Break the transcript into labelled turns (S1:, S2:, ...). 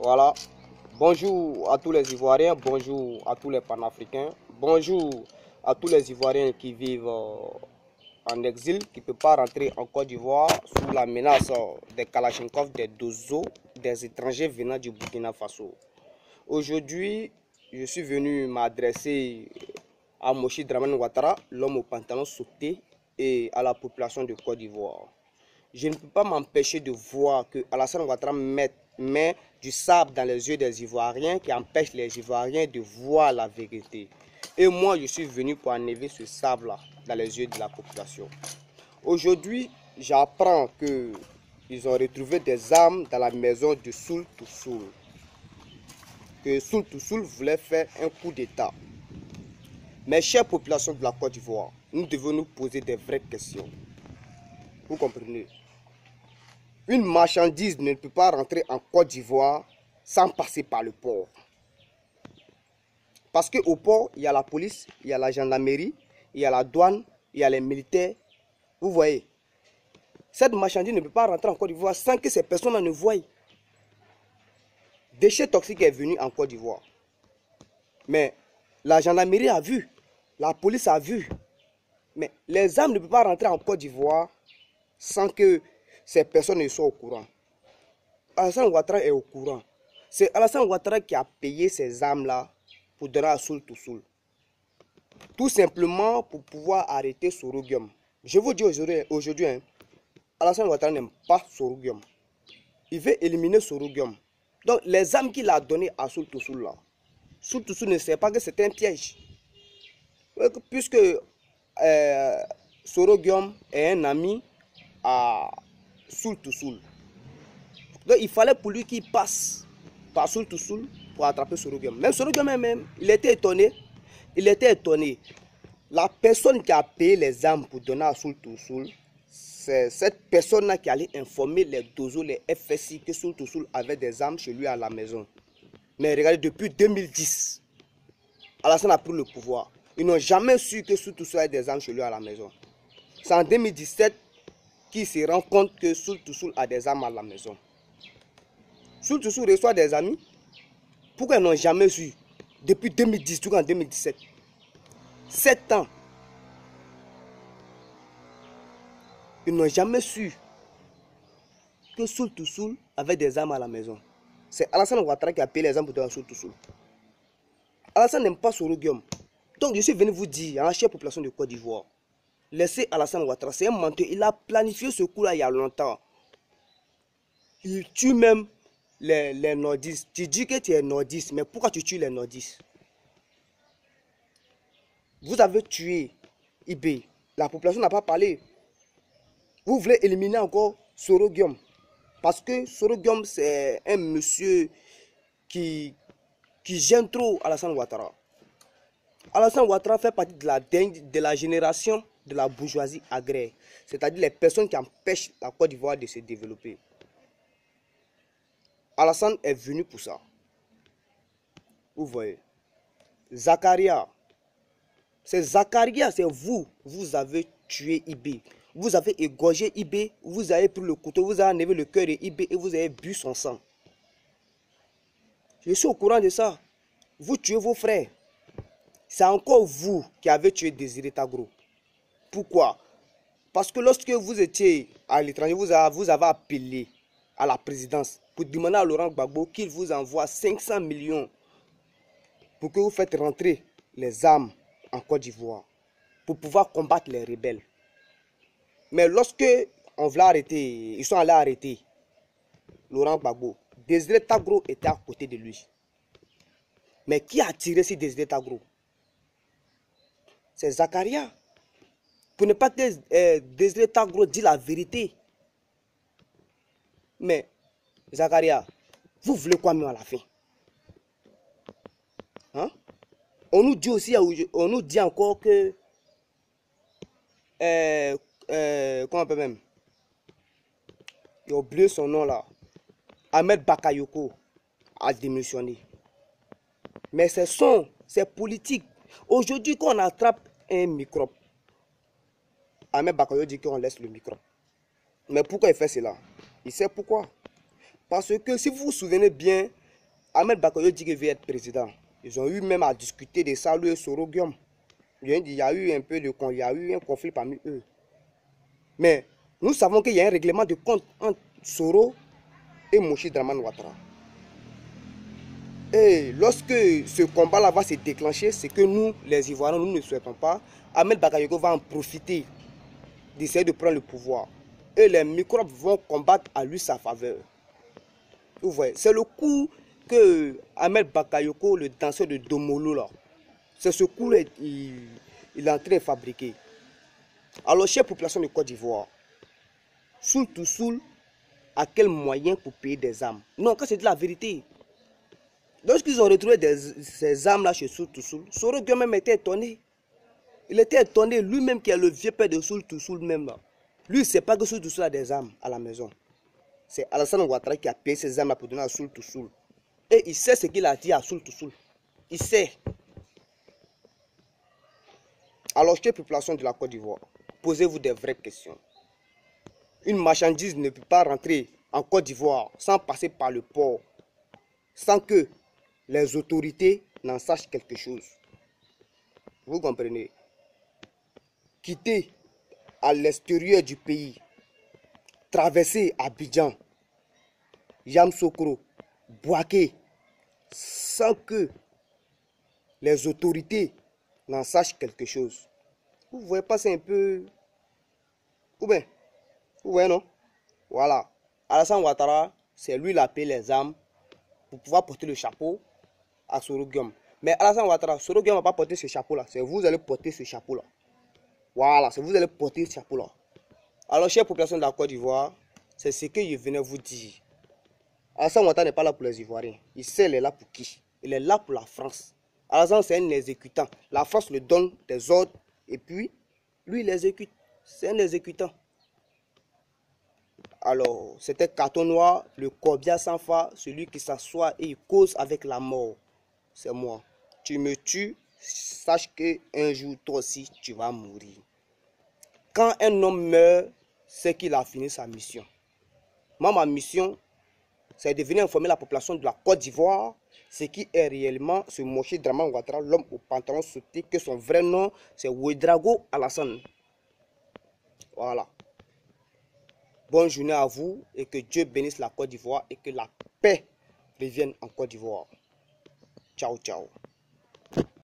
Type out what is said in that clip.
S1: Voilà. Bonjour à tous les Ivoiriens, bonjour à tous les Panafricains, bonjour à tous les Ivoiriens qui vivent en exil, qui ne peuvent pas rentrer en Côte d'Ivoire sous la menace des Kalachnikov, des Dozo, des étrangers venant du Burkina Faso. Aujourd'hui, je suis venu m'adresser à Moshi Dramane Ouattara, l'homme au pantalon sauté, et à la population de Côte d'Ivoire. Je ne peux pas m'empêcher de voir que Alassane Ouattara met du sable dans les yeux des Ivoiriens qui empêche les Ivoiriens de voir la vérité. Et moi, je suis venu pour enlever ce sable-là dans les yeux de la population. Aujourd'hui, j'apprends qu'ils ont retrouvé des armes dans la maison de Soul Toussoul. Que Soul Toussoul voulait faire un coup d'État. Mes chères populations de la Côte d'Ivoire, nous devons nous poser des vraies questions. Vous comprenez? Une marchandise ne peut pas rentrer en Côte d'Ivoire sans passer par le port. Parce qu'au port, il y a la police, il y a la gendarmerie, il y a la douane, il y a les militaires. Vous voyez, cette marchandise ne peut pas rentrer en Côte d'Ivoire sans que ces personnes ne voient. Déchet toxique est venu en Côte d'Ivoire. Mais la gendarmerie a vu, la police a vu. Mais les armes ne peuvent pas rentrer en Côte d'Ivoire sans que ces personnes ne soient au courant. Alassane Ouattara est au courant. C'est Alassane Ouattara qui a payé ces armes-là pour donner à Soul Toussoul. Tout simplement pour pouvoir arrêter Soroguium. Je vous dis aujourd'hui, Alassane Ouattara n'aime pas Soroguium. Il veut éliminer Soroguium. Donc les armes qu'il a données à Soul Toussoul là, Soul Toussoul ne sait pas que c'est un piège. Puisque Soroguium est un ami à Soul Toussoul. Donc il fallait pour lui qu'il passe par Soul Toussoul pour attraper Soroguium. Même Soroguium même, il était étonné. Il était étonné. La personne qui a payé les armes pour donner à Soul Toussoul, c'est cette personne-là qui allait informer les Dozo, les FSI, que Soul Toussoul avait des armes chez lui à la maison. Mais regardez, depuis 2010, Alassane a pris le pouvoir. Ils n'ont jamais su que Soul Toussoul avait des armes chez lui à la maison. C'est en 2017 qu'ils se rendent compte que Soul Toussoul a des armes à la maison. Soul Toussoul reçoit des amis. Pourquoi ils n'ont jamais su? Depuis 2010 jusqu'en 2017. 7 ans. Ils n'ont jamais su que Soul Toussoul avait des armes à la maison. C'est Alassane Ouattara qui a payé les armes pour donner à Soul Toussoul. Alassane n'aime pas Soroguium. Donc je suis venu vous dire, à la chère population de Côte d'Ivoire, laissez Alassane Ouattara, c'est un menteur. Il a planifié ce coup-là il y a longtemps. Il tue même les nordistes. Tu dis que tu es nordiste, mais pourquoi tu tues les nordistes? Vous avez tué Ibé. La population n'a pas parlé. Vous voulez éliminer encore Soroguium. Parce que Soroguium, c'est un monsieur qui gêne trop Alassane Ouattara. Alassane Ouattara fait partie de la génération de la bourgeoisie agraire. C'est-à-dire les personnes qui empêchent la Côte d'Ivoire de se développer. Alassane est venu pour ça. Vous voyez. Zakaria. C'est Zakaria, c'est vous. Vous avez tué Ibé. Vous avez égorgé Ibé. Vous avez pris le couteau. Vous avez enlevé le cœur de Ibé et vous avez bu son sang. Je suis au courant de ça. Vous tuez vos frères. C'est encore vous qui avez tué Désiré Tagro. Pourquoi? Parce que lorsque vous étiez à l'étranger, vous avez appelé à la présidence pour demander à Laurent Gbagbo qu'il vous envoie 500 millions pour que vous faites rentrer les armes en Côte d'Ivoire pour pouvoir combattre les rebelles. Mais lorsque on voulait arrêter, ils sont allés arrêter Laurent Gbagbo, Désiré Tagro était à côté de lui. Mais qui a tiré sur Désiré Tagro? C'est Zakaria. Pour ne pas que Désiré Tagro dise la vérité. Mais Zakaria, vous voulez quoi mieux à la fin? Hein? On nous dit aussi, on nous dit encore que comment on peut même? J'ai oublié son nom là. Ahmed Bakayoko a démissionné. Mais c'est politique. Aujourd'hui, quand on attrape un microbe, Ahmed Bakayoko dit qu'on laisse le microbe. Mais pourquoi il fait cela? Il sait pourquoi. Parce que si vous vous souvenez bien, Ahmed Bakayo dit qu'il veut être président. Ils ont eu même à discuter de ça, lui et Soro Guillaume. Il y a eu un peu de il y a eu un conflit parmi eux. Mais nous savons qu'il y a un règlement de compte entre Soro et Moshi Draman Ouattara. Et lorsque ce combat-là va se déclencher, c'est que nous, les Ivoiriens, nous ne souhaitons pas. Ahmed Bakayoko va en profiter d'essayer de prendre le pouvoir. Et les microbes vont combattre à lui sa faveur. Vous voyez, c'est le coup que Ahmed Bakayoko, le danseur de Domolo, là, c'est ce coup-là il est en train de fabriquer. Alors, chère population de Côte d'Ivoire, Soul to Soul, à quel moyen pour payer des armes? Non, quand c'est de la vérité. Lorsqu'ils ont retrouvé ces armes-là chez Soul to Soul, Soro Guillaume même était étonné. Il était étonné, lui-même qui est le vieux père de Soul to Soul même là. Lui, il ne sait pas que Soul to Soul a des armes à la maison. C'est Alassane Ouattara qui a payé ces armes-là pour donner à Soul to Soul. Et il sait ce qu'il a dit à Soul to Soul. Il sait. Alors, chère population de la Côte d'Ivoire, posez-vous des vraies questions. Une marchandise ne peut pas rentrer en Côte d'Ivoire sans passer par le port, sans que les autorités n'en sachent quelque chose. Vous comprenez? Quitter à l'extérieur du pays, traverser Abidjan, Yamoussoukro, Bouaké, sans que les autorités n'en sachent quelque chose. Vous voyez pas, c'est un peu... Ou bien, vous voyez non? Voilà. Alassane Ouattara, c'est lui qui a payé les armes pour pouvoir porter le chapeau à Soro Guillaume. Mais Alassane Ouattara, Soro Guillaume ne va pas porter ce chapeau-là. C'est vous qui allez porter ce chapeau-là. Voilà, c'est vous qui allez porter ce chapeau-là. Alors, chère population de la Côte d'Ivoire, c'est ce que je venais vous dire. Alassane Ouattara n'est pas là pour les Ivoiriens. Il sait, il est là pour qui? Il est là pour la France. Alassane, c'est un exécutant. La France lui donne des ordres et puis, lui, il exécute. C'est un exécutant. Alors, c'était Carton Noir, le corbillard sans phare, celui qui s'assoit et il cause avec la mort. C'est moi. Tu me tues, sache qu'un jour, toi aussi, tu vas mourir. Quand un homme meurt, c'est qu'il a fini sa mission. Moi, ma mission, c'est de venir informer la population de la Côte d'Ivoire ce qui est réellement ce Moshi Draman Ouattara, l'homme au pantalon sauté, que son vrai nom, c'est Ouedraogo Alassane. Voilà. Bonne journée à vous et que Dieu bénisse la Côte d'Ivoire et que la paix revienne en Côte d'Ivoire. Ciao, ciao.